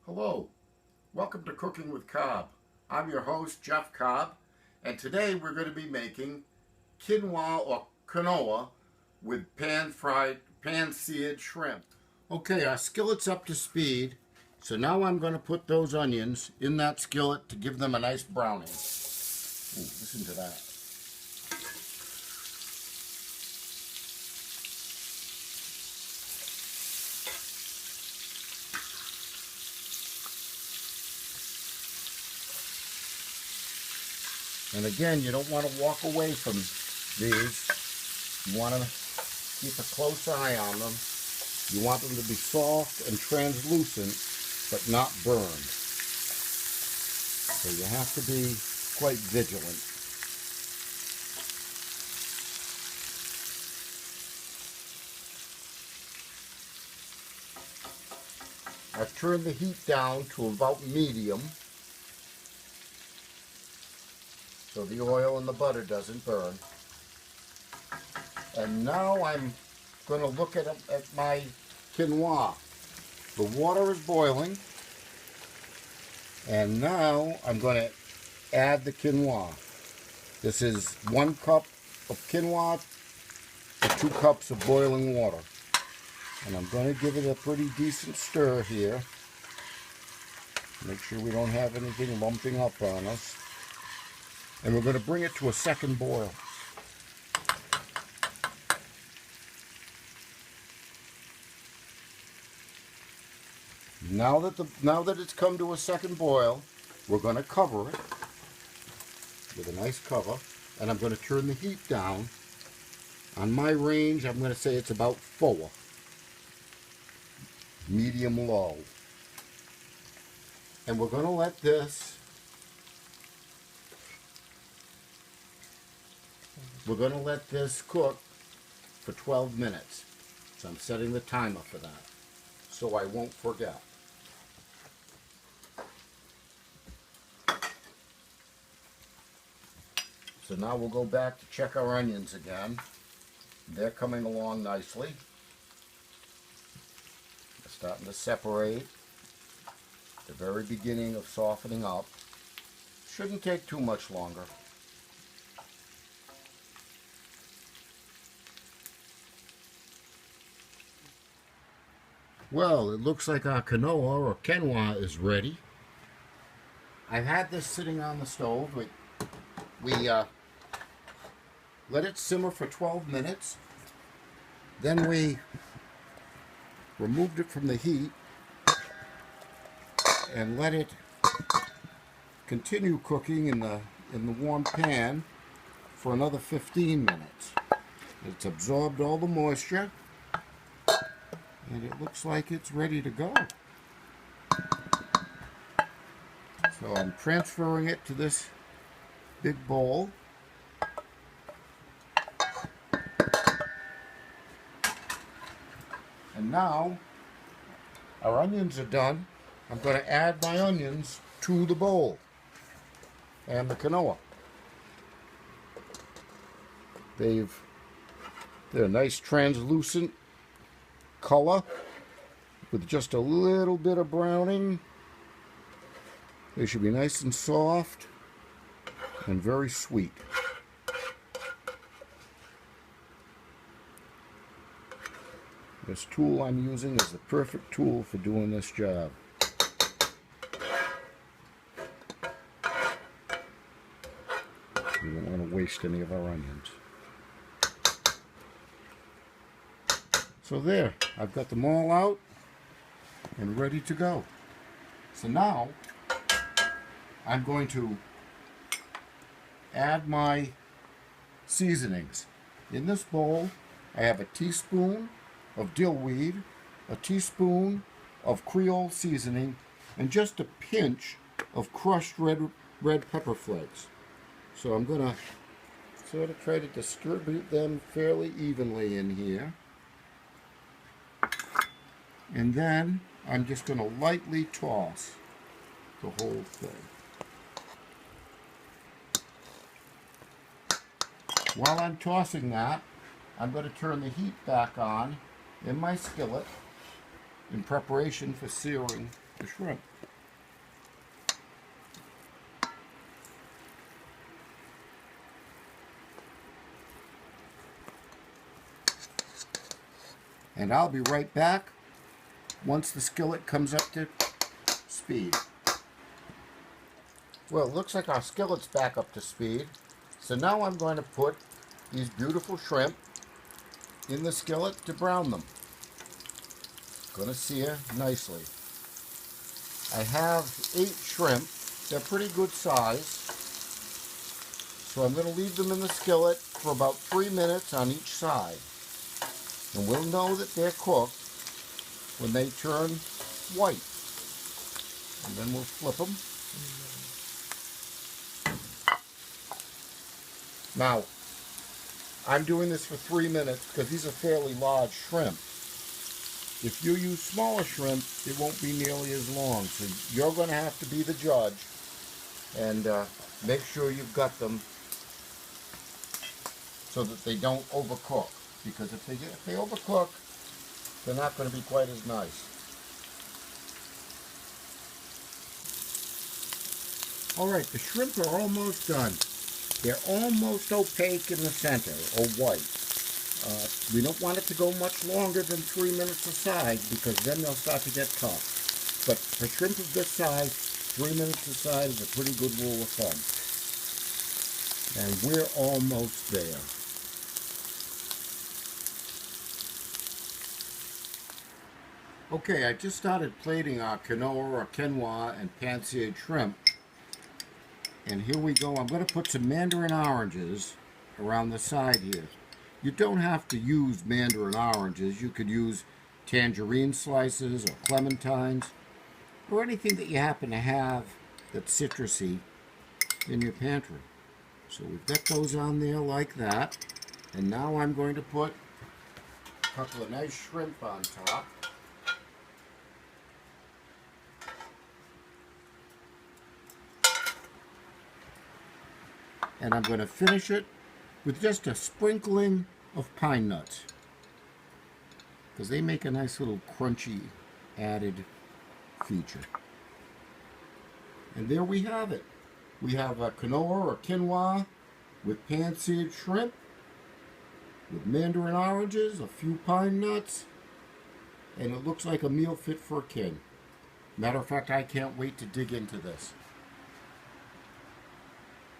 Hello, welcome to Cooking with Cobb. I'm your host, Jeff Cobb, and today we're going to be making quinoa or quinoa with pan-seared shrimp. Okay, our skillet's up to speed, so now I'm going to put those onions in that skillet to give them a nice browning. Ooh, listen to that. And again, you don't want to walk away from these. You want to keep a close eye on them. You want them to be soft and translucent, but not burned. So you have to be quite vigilant. I've turned the heat down to about medium, so the oil and the butter doesn't burn. And now I'm going to look at my quinoa. The water is boiling, and now I'm going to add the quinoa. This is 1 cup of quinoa to 2 cups of boiling water. And I'm going to give it a pretty decent stir here. Make sure we don't have anything lumping up on us. And we're going to bring it to a second boil. Now that it's come to a second boil, we're going to cover it with a nice cover, and I'm going to turn the heat down. On my range, I'm going to say it's about 4, medium low. And we're going to let this cook for 12 minutes. So I'm setting the timer for that, so I won't forget. So now we'll go back to check our onions again. They're coming along nicely. They're starting to separate. The very beginning of softening up. Shouldn't take too much longer. Well, it looks like our quinoa is ready. I've had this sitting on the stove. We let it simmer for 12 minutes. Then we removed it from the heat and let it continue cooking in the warm pan for another 15 minutes. It's absorbed all the moisture, and it looks like it's ready to go. So I'm transferring it to this big bowl. And now our onions are done. I'm going to add my onions to the bowl and the quinoa. They're a nice translucent color with just a little bit of browning. They should be nice and soft and very sweet. This tool I'm using is the perfect tool for doing this job. We don't want to waste any of our onions. So there, I've got them all out and ready to go. So now I'm going to add my seasonings. In this bowl, I have a teaspoon of dill weed, a teaspoon of Creole seasoning, and just a pinch of crushed red pepper flakes. So I'm going to sort of try to distribute them fairly evenly in here. And then I'm just going to lightly toss the whole thing. While I'm tossing that, I'm going to turn the heat back on in my skillet in preparation for searing the shrimp. And I'll be right back once the skillet comes up to speed. Well, it looks like our skillet's back up to speed. So now I'm going to put these beautiful shrimp in the skillet to brown them. Going to sear nicely. I have 8 shrimp. They're pretty good size. So I'm going to leave them in the skillet for about 3 minutes on each side. And we'll know that they're cooked when they turn white. And then we'll flip them. Now, I'm doing this for 3 minutes because these are fairly large shrimp. If you use smaller shrimp, it won't be nearly as long. So you're going to have to be the judge and make sure you've got them so that they don't overcook. Because if they overcook, they're not going to be quite as nice. Alright, the shrimp are almost done. They're almost opaque in the center, or white. We don't want it to go much longer than 3 minutes aside because then they'll start to get tough. But for shrimp of this size, 3 minutes aside is a pretty good rule of thumb. And we're almost there. Okay, I just started plating our quinoa and pan-seared shrimp. And here we go. I'm going to put some mandarin oranges around the side here. You don't have to use mandarin oranges. You could use tangerine slices or clementines or anything that you happen to have that's citrusy in your pantry. So we've got those on there like that. And now I'm going to put a couple of nice shrimp on top. And I'm going to finish it with just a sprinkling of pine nuts because they make a nice little crunchy added feature. And there we have it. We have a quinoa with pan-seared shrimp with mandarin oranges, a few pine nuts, and it looks like a meal fit for a king. Matter of fact, I can't wait to dig into this.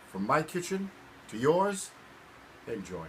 From my kitchen to yours, enjoy.